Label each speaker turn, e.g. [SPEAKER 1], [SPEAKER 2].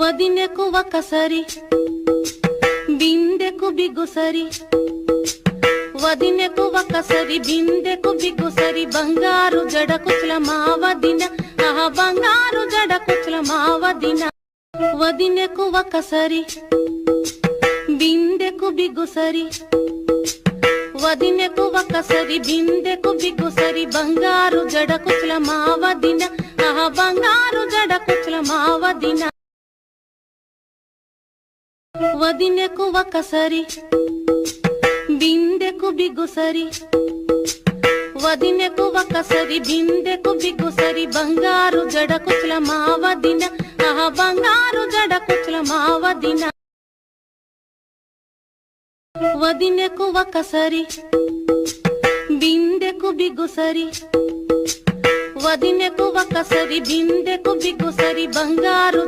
[SPEAKER 1] వదినెకు ఒకసరి బిందెకు బిగుసరి వదినెకు ఒకసరి బిందెకు బిగుసరి బంగారు జడ కుచ్ల మా వదిన ఆహా బంగారు జడ కుచ్ల మా వదిన వదినెకు ఒకసరి బిందెకు బిగుసరి వదినెకు ఒకసరి బిందెకు బిగుసరి బంగారు జడ కుచ్ల మా వదిన ఆహా బంగారు జడ కుచ్ల మా వదిన వదినెకు ఒకసరి బిందెకు బిగుసరి వదినెకు ఒకసరి బిందెకు బిగుసరి బంగారు జడ కుచ్ల మా వదిన ఆహా బంగారు జడ కుచ్ల మా వదిన వదినెకు ఒకసరి బిందెకు బిగుసరి వదినెకు ఒకసరి బిందెకు బిగుసరి బంగారు